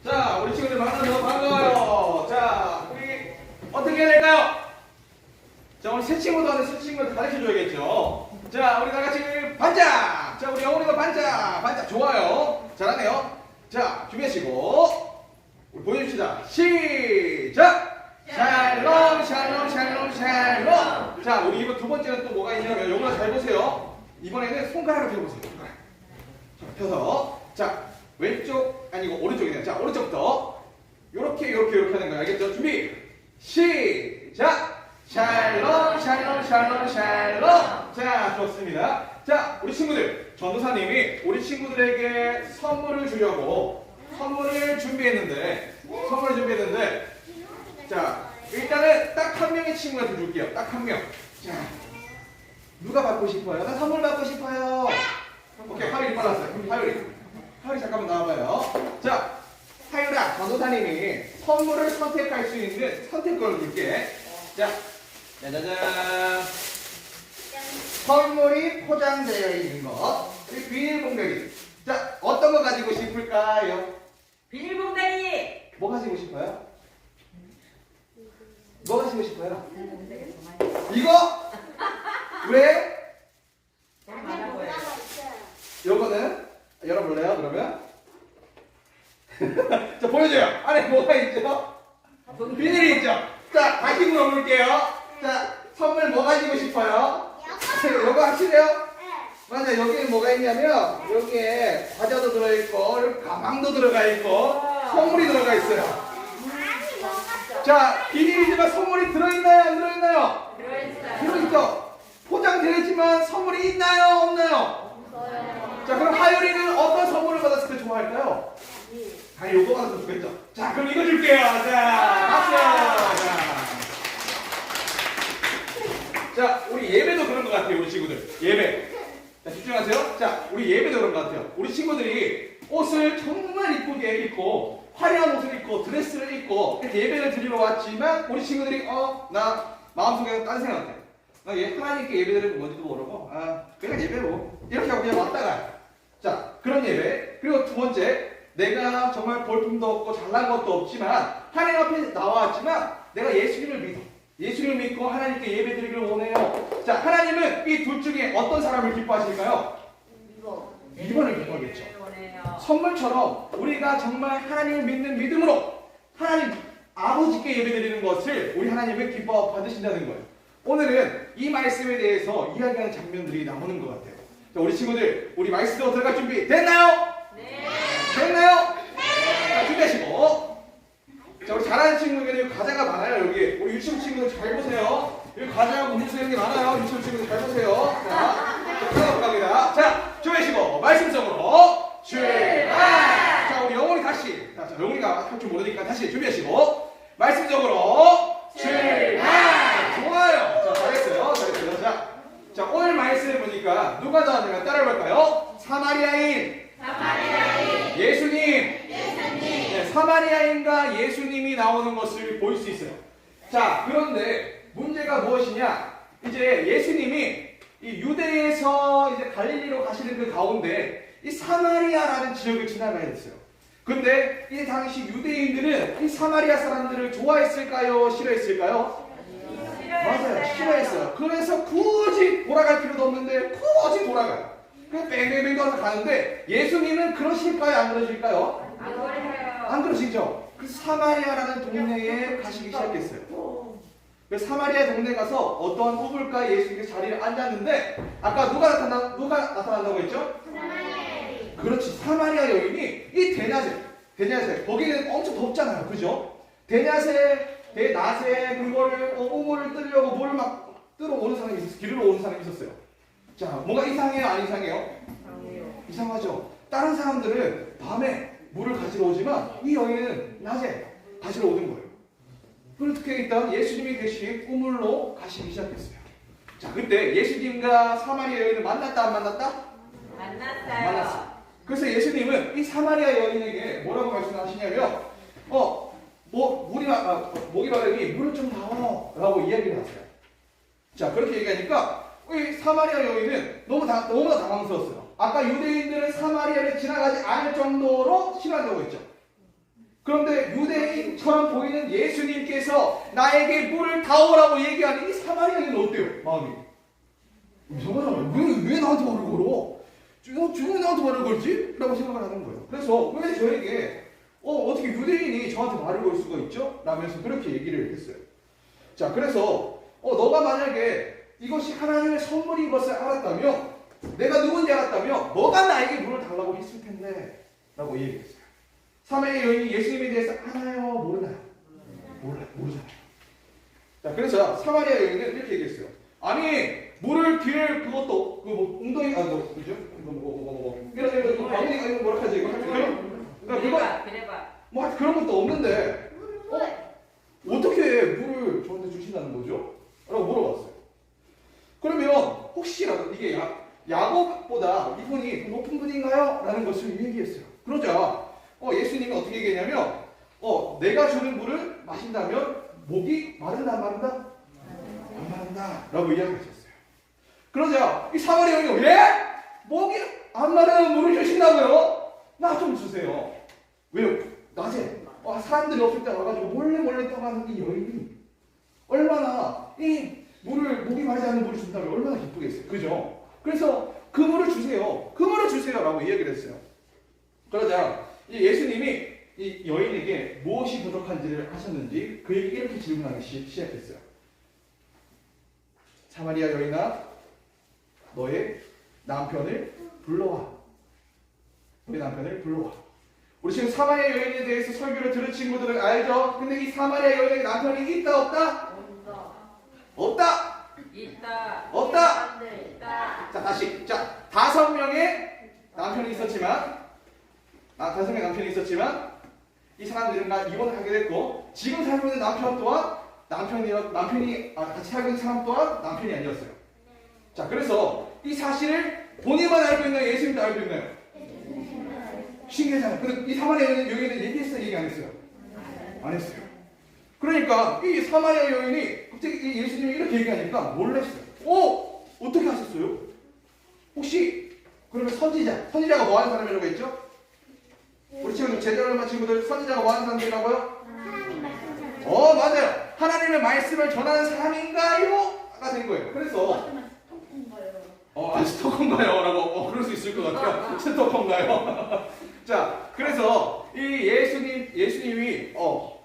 자, 우리 친구들 만나서 반가워요. 자, 우리 어떻게 해야 될까요? 자, 오늘 새 친구도 하는데 새 친구들 가르쳐 줘야겠죠. 자, 우리 다 같이 반짝. 자, 우리 영훈이가 반짝. 반짝 좋아요. 잘하네요. 자, 준비하시고 우리 보여줍시다. 시작. 샬롬 샬롬 샬롬 샬롬. 자, 우리 이번 두 번째는 또 뭐가 있냐면 영훈아 잘 보세요. 이번에는 손가락을 펴보세요. 손가락. 자, 펴서 자, 왼쪽 아니고 오른쪽이네요. 자, 오른쪽부터 요렇게 하는 거예요. 알겠죠? 준비 시작. 샬롬 샬롬 샬롬 샬롬. 자, 좋습니다. 자, 우리 친구들 전도사님이 우리 친구들에게 선물을 주려고 선물을 준비했는데 자, 일단은 딱 한 명의 친구한테 줄게요. 딱 한 명. 자, 누가 받고 싶어요? 나 선물 받고 싶어요. 오케이, 하율이 빨랐어요. 하율이 잠깐만 나와봐요. 자, 하율아, 전도사님이 선물을 선택할 수 있는 선택권을 줄게. 자, 짜자잔. 선물이 포장되어 있는 것. 우리 비닐봉다리. 자, 어떤 거 가지고 싶을까요? 비닐봉다리! 뭐 가지고 싶어요? 뭐 가지고 싶어요? 이거? 왜? 요거는? 열어볼래요, 그러면? 자, 보여줘요. 안에 뭐가 있죠? 비닐이 있죠? 자, 다시 물어볼게요. 자, 선물 뭐 가지고 싶어요? 요거 확실해요? 맞아요. 여기에 뭐가 있냐면, 여기에 과자도 들어있고, 여기 가방도 들어가 있고, 선물이 들어가 있어요. 자, 비닐이지만 선물이 들어있나요? 안 들어있나요? 들어있죠? 포장되어 있지만 선물이 있나요? 없나요? 자, 그럼 하율이는 어떤 선물을 받았을 때 좋아할까요? 당연히 요거 받았으면 좋겠죠. 자, 그럼 이거 줄게요. 자, 박수. 자, 우리 예배도 그런 것 같아요. 우리 친구들 예배. 자, 집중하세요. 자, 우리 예배도 그런 것 같아요. 우리 친구들이 옷을 정말 이쁘게 입고 화려한 옷을 입고 드레스를 입고 이렇게 예배를 드리러 왔지만 우리 친구들이 나 마음속에 딴 생각해. 나 하나님께 예배드리는 뭔지도 모르고 그냥 예배로 이렇게 하고 그냥 왔다가 자, 그런 예배. 그리고 두 번째, 내가 정말 볼품도 없고 잘난 것도 없지만 하나님 앞에 나왔지만 내가 예수님을 믿어. 예수님을 믿고 하나님께 예배드리기를 원해요. 자, 하나님은 이 둘 중에 어떤 사람을 기뻐하실까요? 2번을 기뻐하겠죠. 선물처럼 우리가 정말 하나님을 믿는 믿음으로 하나님 아버지께 예배드리는 것을 우리 하나님은 기뻐 받으신다는 거예요. 오늘은 이 말씀에 대해서 이야기하는 장면들이 나오는 것 같아요. 자, 우리 친구들, 우리 말씀으로 들어갈 준비 됐나요? 네. 됐나요? 네. 자, 준비하시고. 자, 우리 잘하는 친구들이 과자가 많아요. 여기 우리 유치원 친구들 잘 보세요. 여기 과자하고 음료수 이런 게 많아요. 유치원 친구들 잘 보세요. 자, 들어가 갑니다. 자, 준비하시고 말씀 속으로 출발. 자, 우리 영훈이 다시. 자, 영훈이가 할 줄 모르니까 다시 준비하시고 말씀 속으로 출발. 좋아요. 자, 잘했어요. 자, 오늘 말씀을 보니까 누가 나왔냐면 따라해볼까요? 사마리아인. 예수님. 네, 사마리아인과 예수님이 나오는 것을 볼 수 있어요. 자, 그런데 문제가 무엇이냐? 이제 예수님이 이 유대에서 이제 갈릴리로 가시는 그 가운데 이 사마리아라는 지역을 지나가야 됐어요. 근데 이 당시 유대인들은 이 사마리아 사람들을 좋아했을까요? 싫어했을까요? 맞아요. 싫어했어요. 그래서 굳이 돌아갈 필요도 없는데 굳이 돌아가요. 그냥 뺑뺑뺑 돌아서 가는데 예수님은 그러실까요? 안 그러실까요? 안 그러시죠? 그 사마리아라는 동네에 가시기 시작했어요. 그래서 사마리아 동네 가서 어떠한 후불가에 예수님이 자리를 앉았는데 아까 누가 나타난다고 했죠? 그렇지. 사마리아 여인이 이 대낮에 거기는 엄청 덥잖아요. 그죠? 대낮에 그거를 우물을 뜨려고 물을 막 뜨러오는 사람이 있었어요. 길로 오는 사람이 있었어요. 자, 뭔가 이상해요? 안 이상해요? 이상하죠? 다른 사람들은 밤에 물을 가지러 오지만 이 여인은 낮에 가지러 오는 거예요. 그렇게 일단 예수님이 계신 우물로 가시기 시작했어요. 자, 그때 예수님과 사마리아 여인을 만났다 안 만났다? 만났어요. 그래서 예수님은 이 사마리아 여인에게 뭐라고 말씀하시냐면 목이 마르니 물을 좀 다오 라고 이야기를 하세요. 자, 그렇게 얘기하니까 이 사마리아 여인은 너무나 당황스러웠어요. 아까 유대인들은 사마리아를 지나가지 않을 정도로 싫어한다고 했죠. 그런데 유대인처럼 보이는 예수님께서 나에게 물을 다오라고 얘기하는 이 사마리아인은 어때요? 마음이 이상하잖아요. 왜 나한테 말을 걸어? 왜 나한테 말을 걸지? 라고 생각을 하는 거예요. 그래서 왜 저에게 어떻게 유대인이 저한테 말을 걸 수가 있죠? 라면서 그렇게 얘기를 했어요. 자, 그래서 너가 만약에 이것이 하나님의 선물인 것을 알았다면, 내가 누군지 알았다면 너가 나에게 물을 달라고 했을 텐데 라고 얘기했어요. 사마리아 여인이 예수님에 대해서 아나요? 모르나요? 모르잖아요. 자, 그래서 사마리아 여인은 이렇게 얘기했어요. 아니, 물을 길 그것도 웅덩이 그죠? 이런 바구니가 뭐라 하지? 그래봐. 뭐 그런 것도 없는데 어떻게 물을 저한테 주신다는 거죠? 라고 물어봤어요. 그러면 혹시라도 이게 야곱보다 이분이 더 높은 분인가요? 라는 것을 얘기했어요. 그러자 예수님이 어떻게 얘기했냐면 내가 주는 물을 마신다면 목이 마른다 안 마른다? 안 마른다 라고 이야기하셨어요. 그러자 이 사마리아 여인이 목이 안 마르는 물을 주신다고요? 나 좀 주세요. 왜요? 낮에 사람들이 없을 때 와가지고 몰래 떠가는 이 여인이 얼마나 이 물을 목이 마르지 않는 물을 준다면 얼마나 기쁘겠어요. 그죠? 그래서 그 물을 주세요. 그 물을 주세요. 라고 이야기를 했어요. 그러자 예수님이 이 여인에게 무엇이 부족한지를 하셨는지 그에게 이렇게 질문하기 시작했어요. 사마리아 여인아, 너의 남편을 불러와. 너의 남편을 불러와. 우리 지금 사마리아 여인에 대해서 설교를 들은 친구들은 알죠? 근데 이 사마리아 여인의 남편이 있다 없다? 없다. 있다. 없다. 있다. 자, 다시. 자, 5명의 남편이 있었지만 이 사람들은 다 이혼을 하게 됐고 지금 살고 있는 남편 또한 남편이 같이 살고 있는 사람 또한 남편이 아니었어요. 자, 그래서 이 사실을 본인만 알고 있나요? 예수님도 알고 있나요? 신기하잖아요. 근데 이 사마리아 여인은 얘기했어요? 얘기 안 했어요? 안 했어요. 그러니까 이 사마리아 여인이 갑자기 예수님이 이렇게 얘기하니까 놀랐어요. 어떻게 하셨어요? 혹시 그러면 선지자가 뭐 하는 사람이라고 했죠? 우리 지금 제자들만 친구들 선지자가 뭐 하는 사람들이라고요? 하나님 말씀 전하는 맞아요. 하나님의 말씀을 전하는 사람인가요? 가 된 거예요. 그래서 스토커인가요? 라고 그럴 수 있을 것 같아요. 스토커인가요? 자, 그래서 이 예수님이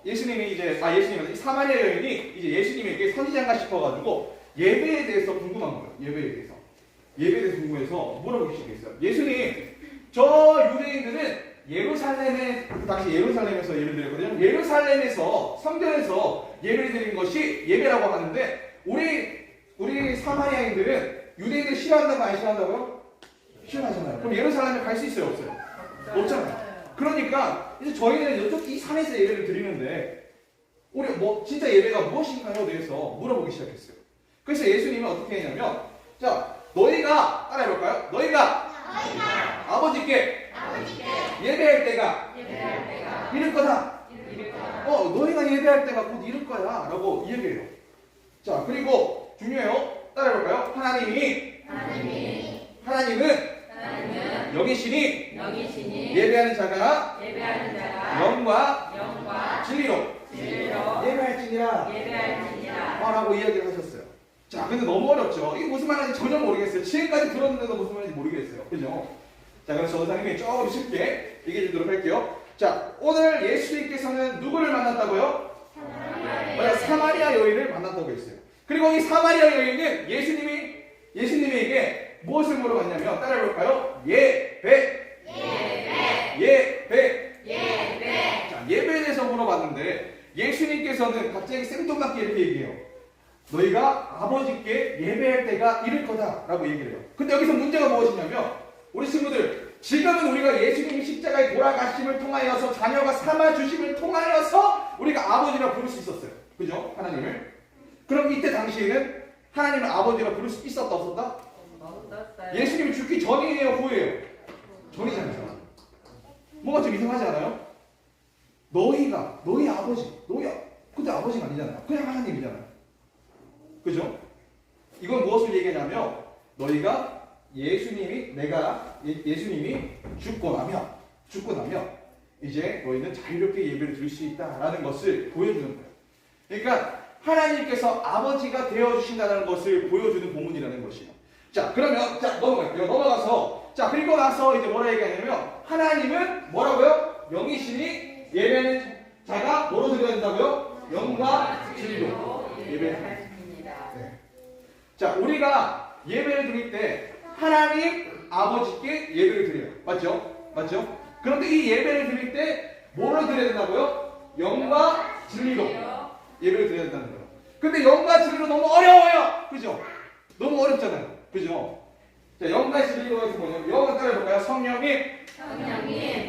이 사마리아 여인이 이제 예수님에게 선지자인가 싶어가지고 예배에 대해서 궁금한 거예요. 예배에 대해서 궁금해서 물어보기 시작했어요. 예수님, 저 유대인들은 그 당시 예루살렘에서 예를 드렸거든요. 예루살렘에서 성전에서 예배를 드린 것이 예배라고 하는데 우리 사마리아인들은 유대인들 싫어한다고 안 싫어한다고요? 싫어하잖아요. 그럼 예루살렘에 갈 수 있어요, 없어요? 없잖아요. 그러니까 이제 저희는 이 산에서 예배를 드리는데 우리 진짜 예배가 무엇인가요? 대해서 물어보기 시작했어요. 그래서 예수님은 어떻게 했냐면, 자, 너희가 따라해볼까요? 너희가 아버지께 예배할 때가 이럴 거다. 너희가 예배할 때가 곧 이럴 거야 라고 얘기해요. 자, 그리고 중요해요. 따라해볼까요? 하나님은 여기시니 예배하는 자가 영과 진리로 예배할지니라 라고 이야기를 하셨어요. 자, 근데 너무 어렵죠? 이게 무슨 말인지 전혀 모르겠어요. 지금까지 들었는데도 무슨 말인지 모르겠어요. 그죠? 자, 그래서 선생님이 조금 쉽게 얘기해 주도록 할게요. 자, 오늘 예수님께서는 누구를 만났다고요? 사마리아 여인을 만났다고 했어요. 그리고 이 사마리아 여인은 예수님에게 무엇을 물어봤냐면, 따라해볼까요? 예배. 자, 예배에 대해서 물어봤는데 예수님께서는 갑자기 생뚱맞게 이렇게 얘기해요. 너희가 아버지께 예배할 때가 이를 거다 라고 얘기를 해요. 근데 여기서 문제가 무엇이냐면, 우리 친구들, 지금은 우리가 예수님이 십자가에 돌아가심을 통하여서 자녀가 삼아주심을 통하여서 우리가 아버지라 부를 수 있었어요. 그죠? 하나님을. 그럼 이때 당시에는 하나님을 아버지라 부를 수 있었다 없었다? 예수님이 죽기 전이에요? 후예요? 전이잖아요. 뭔가 좀 이상하지 않아요? 너희 아버지, 근데 아버지가 아니잖아요. 그냥 하나님이잖아요. 그죠? 이건 무엇을 얘기하냐면, 예수님이 죽고 나면 이제 너희는 자유롭게 예배를 드릴 수 있다라는 것을 보여주는 거예요. 그러니까 하나님께서 아버지가 되어주신다는 것을 보여주는 본문이라는 것이에요. 자, 그러면 자 넘어갈게요. 넘어가서 자 그리고 나서 이제 뭐라 얘기하냐면 하나님은 뭐라고요? 영이시니 예배는 자가 뭐로 드려야 된다고요? 영과 진리로 예배를. 네. 자, 우리가 예배를 드릴 때 하나님 아버지께 예배를 드려요. 맞죠? 맞죠? 그런데 이 예배를 드릴 때 뭐로 드려야 된다고요? 영과 진리로 예배를 드려야 된다는 거예요. 근데 영과 진리로 너무 어려워요. 그죠? 너무 어렵잖아요. 그죠? 자, 영과 진리로 해서 뭐냐면 영은 따라해볼까요? 성령님,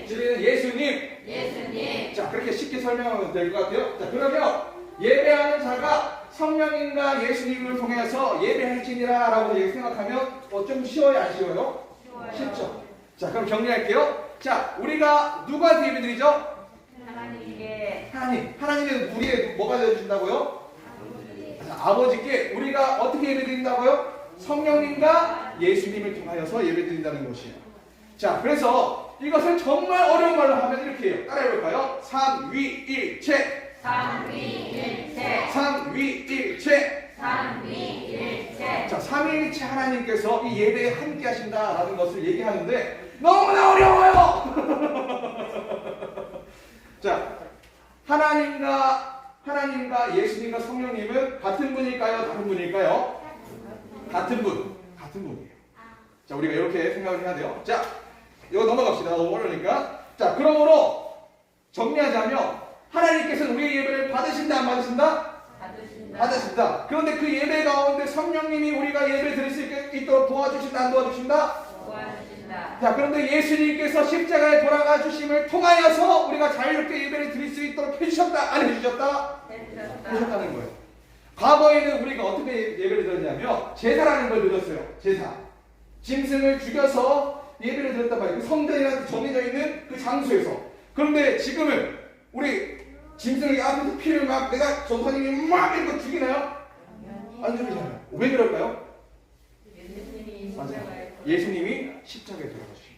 진리는 예수님. 자, 그렇게 쉽게 설명하면 될 것 같아요. 자, 그러면 예배하는 자가 성령님과 예수님을 통해서 예배할지니라 라고 생각하면 좀 쉬워요? 안 쉬워요? 쉽죠. 자, 그럼 정리할게요. 자, 우리가 누구한테 예배 드리죠? 하나님의 우리의 뭐가 되어주신다고요? 아버지께 우리가 어떻게 예배 드린다고요? 성령님과 예수님을 통하여서 예배 드린다는 것이에요. 자, 그래서 이것을 정말 어려운 말로 하면 이렇게 해요. 따라해볼까요? 삼위일체. 자, 삼위일체 하나님께서 이 예배에 함께 하신다라는 것을 얘기하는데 너무나 어려워요. 자, 하나님과 예수님과 성령님은 같은 분일까요? 다른 분일까요? 같은 분이에요. 자, 우리가 이렇게 생각을 해야 돼요. 자, 이거 넘어갑시다. 너무 어려우니까. 자, 그러므로 정리하자면 하나님께서는 우리의 예배를 받으신다, 안 받으신다? 받으신다. 그런데 그 예배 가운데 성령님이 우리가 예배 드릴 수 있도록 도와주신다, 안 도와주신다? 자, 그런데 예수님께서 십자가에 돌아가 주심을 통하여서 우리가 자유롭게 예배를 드릴 수 있도록 해주셨다, 안 해주셨다? 해주셨다는 거예요. 과거에는 우리가 어떻게 예배를 드렸냐면 제사라는 걸 드렸어요. 제사. 짐승을 죽여서 예배를 드렸단 말이에요. 그 성전이라는 정해져 있는 그 장소에서. 그런데 지금은 우리 짐승이 앞에서 피를 막 내가 전사님이 막 이렇게 죽이나요? 안 죽이잖아요. 왜 그럴까요? 맞아요. 예수님이 십자가에 돌아가시죠.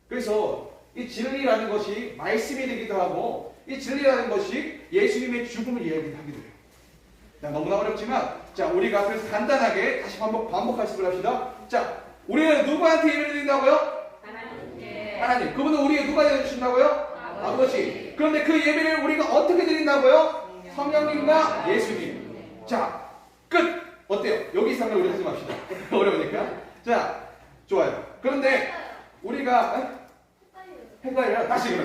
그래서 이 진리라는 것이 말씀이 되기도 하고 이 진리라는 것이 예수님의 죽음을 이야기하기도 해요. 너무나 어렵지만 자, 우리가 그래서 간단하게 다시 반복할 수 합시다. 자, 우리는 누구한테 예배를 드린다고요? 하나님. 그분은 우리에게 누가 되어주신다고요? 아버지. 그런데 그 예배를 우리가 어떻게 드린다고요? 성령님과 예수님. 자, 끝. 어때요? 여기 이상을 우리 하지 맙시다. 어려우니까. 자, 좋아요. 그런데 우리가 헷갈려요. 다시.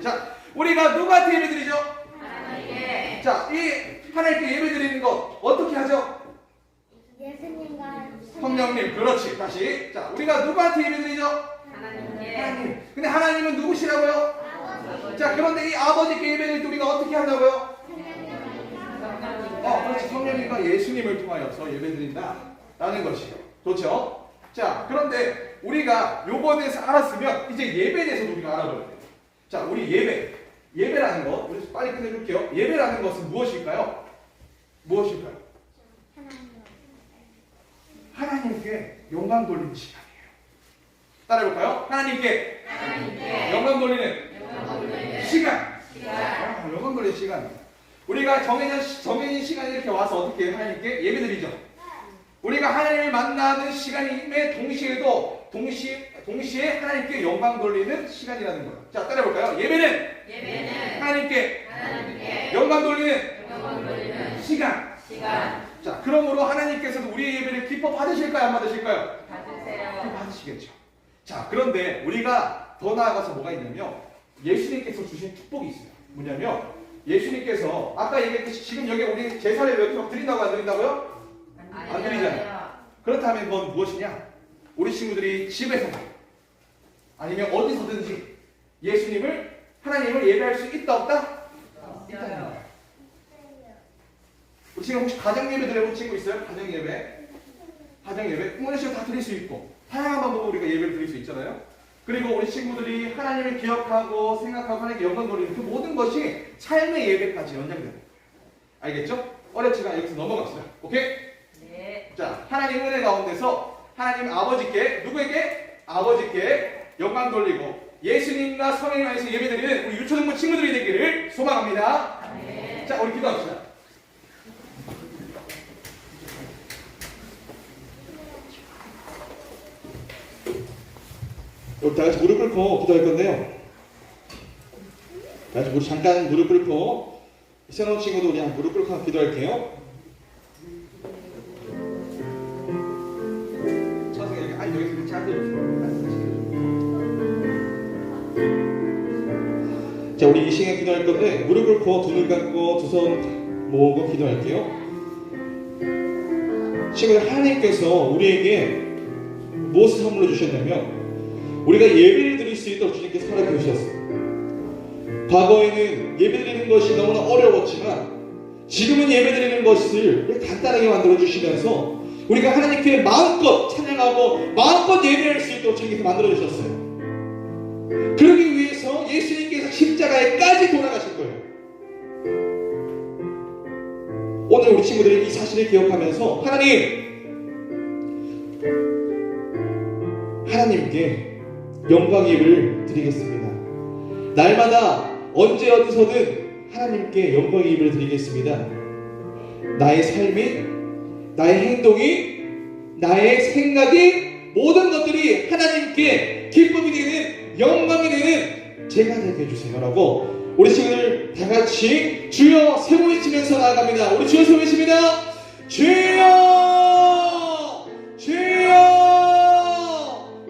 자, 우리가 누구한테 예배 드리죠? 하나님께. 자, 이 하나님께 예배 드리는 것 어떻게 하죠? 예수님과 성령님. 그렇지. 다시. 자, 우리가 누구한테 예배 드리죠? 하나님. 근데 하나님은 누구시라고요? 아버지. 자, 그런데 이 아버지께 예배 드릴 때 우리가 어떻게 한다고요? 그렇지. 성령님과 예수님을 통하여서 예배 드린다라는 것이에요. 좋죠? 자, 그런데 우리가 요거에 대해서 알았으면 이제 예배에 대해서 우리가 알아봐야 돼요. 자, 우리 예배라는 것, 우리 빨리 끝내줄게요. 예배라는 것은 무엇일까요? 하나님께 영광 돌리는 시간이에요. 따라해볼까요? 하나님께 영광 돌리는 시간. 영광 돌리는 시간. 우리가 정해진 시간에 이렇게 와서 어떻게 하나님께 예배드리죠. 우리가 하나님을 만나는 시간임에 동시에 하나님께 영광 돌리는 시간이라는 거예요. 자, 따라해볼까요? 예배는 하나님께 영광 돌리는 시간. 자, 그러므로 하나님께서도 우리의 예배를 기뻐 받으실까요? 안 받으실까요? 기뻐 받으시겠죠. 자, 그런데 우리가 더 나아가서 뭐가 있냐면 예수님께서 주신 축복이 있어요. 뭐냐면 예수님께서 아까 얘기했듯이 지금 여기 우리 제사를 이렇게 드린다고 안 드린다고요? 안 드리잖아요. 그렇다면 그건 무엇이냐? 우리 친구들이 집에서 아니면 어디서든지 하나님을 예배할 수 있다 없다? 있다는 거예요. 우리 지금 혹시 가정 예배 드려본 친구 있어요? 가정 예배? 부모님 다 드릴 수 있고 다양한 방법으로 우리가 예배를 드릴 수 있잖아요. 그리고 우리 친구들이 하나님을 기억하고 생각하고 하나님께 영광 돌리는 그 모든 것이 삶의 예배까지 연장되는 거예요. 알겠죠? 어렵지만 여기서 넘어갔어요. 오케이? 네. 자, 하나님 은혜 가운데서 하나님 아버지께 누구에게? 아버지께 영광 돌리고 예수님과 성령 안에서 예배드리는 우리 유초등부 친구들이 되기를 소망합니다. 자, 우리 기도합시다. 우리 다 같이 무릎 꿇고 기도할 건데요. 다 같이 잠깐 무릎 꿇고 새로운 친구도 그냥 무릎 꿇고 기도할게요. 천성이 아니 여기서 같이 앉아주세요. 자, 우리 이 시간 기도할 건데 무릎 꿇고 두 눈 감고 두 손 모으고 기도할게요. 친구들, 하나님께서 우리에게 무엇을 선물로 주셨냐면 우리가 예배를 드릴 수 있도록 주님께서 허락해 주셨어요. 과거에는 예배 드리는 것이 너무나 어려웠지만 지금은 예배 드리는 것을 간단하게 만들어 주시면서 우리가 하나님께 마음껏 찬양하고 마음껏 예배할 수 있도록 주님께서 만들어 주셨어요. 그러기 위해서 예수님께서 십자가에까지 돌아가신 거예요. 오늘 우리 친구들이 이 사실을 기억하면서 하나님께 영광의 예배를 드리겠습니다. 날마다 언제 어디서든 하나님께 영광의 예배를 드리겠습니다. 나의 삶이, 나의 행동이, 나의 생각이, 모든 것들이 하나님께 기쁨이 되는, 영광이 되는 제가 되게 해주세요 라고 우리 친구들 다 같이 주여 세 번 외치면서 나아갑니다. 우리 주여 세 번 외칩니다. 주여, 주여,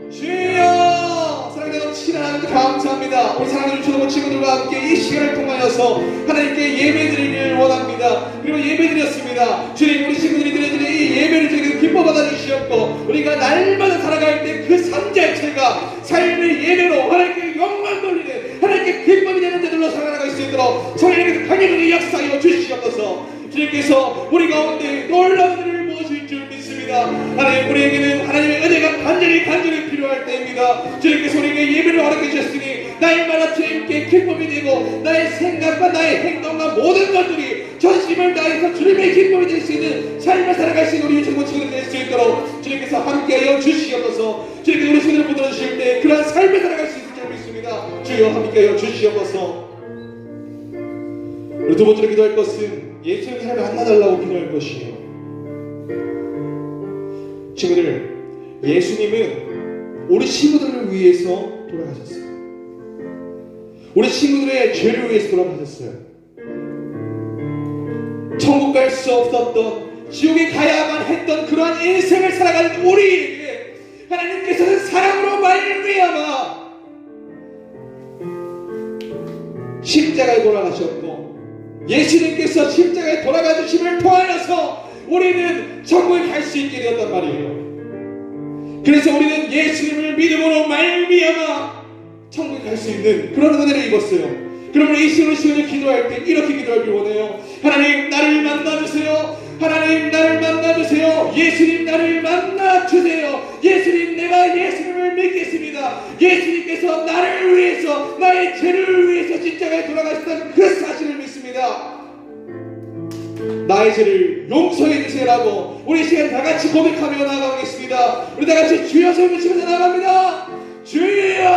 주여. 사랑하는 넘치는 하나님 감사합니다. 우리 사랑하는 초등부 친구들과 함께 이 시간을 통하여서 하나님께 예배드리기를 원합니다. 그리고 예배드렸습니다. 주님, 우리 친구들이 드려지는 이 예배를 저희가 기뻐 받아주시옵고 우리가 날마다 살아갈 때 그 삶 자체가 삶의 예배로 하나님께 영광 돌리는, 하나님께 기쁨이 되는 자들로 살아나갈 수 있도록 성령님께서 강력하게 역사하여 주시옵소서. 주님께서 우리 가운데 놀라운 일을 보실 줄 믿습니다. 하나님, 우리에게는 하나님의 은혜가 간절히 필요할 때입니다. 주님께서 우리에게 예배를 허락해 주셨으니 날마다 주님께 기쁨이 되고 나의 생각과 나의 행동과 모든 것들이 전심을 다해서 주님의 기쁨이 될 수 있는 삶을 살아갈 수 있는 우리 유치원 친구들 될 수 있도록 주님께서 함께하여 주시옵소서. 주님께서 우리 손을 붙들어주실 때 그러한 삶을 살아갈 수 있을 줄 믿습니다. 주여 함께하여 주시옵소서. 우리 두 번째로 기도할 것은 예수님의 삶을 만나달라고 기도할 것이에요. 친구들, 예수님은 우리 친구들을 위해서 돌아가셨어요. 우리 친구들의 죄를 위해서 돌아가셨어요. 천국 갈 수 없었던, 지옥에 가야만 했던 그러한 인생을 살아가는 우리에게 하나님께서는 사랑으로 말미암아 십자가에 돌아가셨고, 예수님께서 십자가에 돌아가 주심을 통하여서 우리는 천국에 갈 수 있게 되었단 말이에요. 그래서 우리는 예수님을 믿음으로 말미암아 천국에 갈 수 있는 그런 은혜를 입었어요. 그러면 이 시간을 기도할 때 이렇게 기도하길 원해요. 하나님, 나를 만나주세요. 하나님, 나를 만나주세요. 예수님, 나를 만나주세요. 예수님, 내가 예수님을 믿겠습니다. 예수님께서 나를 위해서, 나의 죄를 위해서 십자가에 돌아가셨다는 그 사실을 믿습니다. 나의 죄를 용서해 주세요라고 우리 시간 다 같이 고백하며 나아가겠습니다. 우리 다 같이 주여 소리 외치면서 나아갑니다. 주여,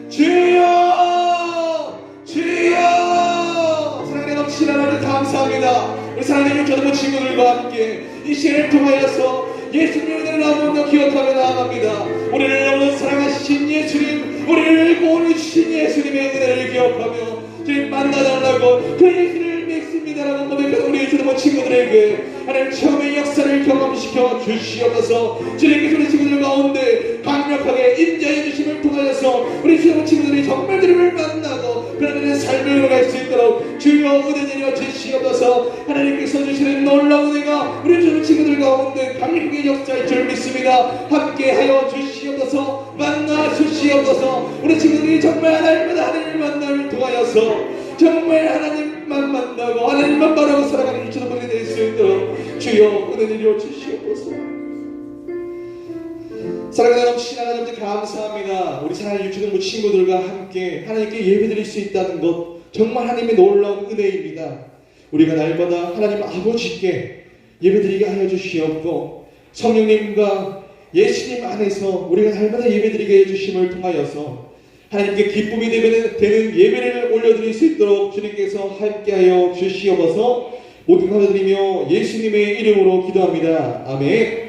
주여, 주여. 사랑의 넘치는 하나님 감사합니다. 우리 사랑하는 초등부 친구들과 함께 이 시간을 통하여서 예수님의 은혜를 한 번 더 기억하며 나아갑니다. 우리를 너무 사랑하신 예수님, 우리를 구원해주신 예수님의 은혜를 기억하며 주님 만나달라고 그 예수를 믿습니다라고 고백하는 우리 초등부 친구들에게 하나님 처음의 역사를 경험시켜 주시옵소서. 주님께서 우리 친구들 가운데 강력하게 인자해 주심을 통하여서 우리 초등부 친구들이 정말 주님을 만나고 그러는 삶을 이뤄갈 수 있도록 주여 은혜 내려 주시옵소서. 하나님께서 주시는 놀라운 은혜가 우리 초등부 친구들 가운데 강력하게 역사할 줄 믿습니다. 함께하여 주시옵소서. 만나 주시옵소서. 우리 친구들이 정말 날마다 하나님을 만남을 통하여서 정말 하나님만 만나고 하나님만 바라고 살아가는 유치원분이 될 수 있도록 주여 은혜 내려 주시옵소서. 사랑하는 넘치는 하나님 감사합니다. 우리 사랑하는 유치원부 친구들과 함께 하나님께 예배드릴 수 있다는 것 정말 하나님의 놀라운 은혜입니다. 우리가 날마다 하나님 아버지께 예배드리게 하여 주시옵고 성령님과 예수님 안에서 우리가 날마다 예배드리게 해주심을 통하여서 하나님께 기쁨이 되는 예배를 올려드릴 수 있도록 주님께서 함께하여 주시옵소서. 모든 감사드리며 예수님의 이름으로 기도합니다. 아멘.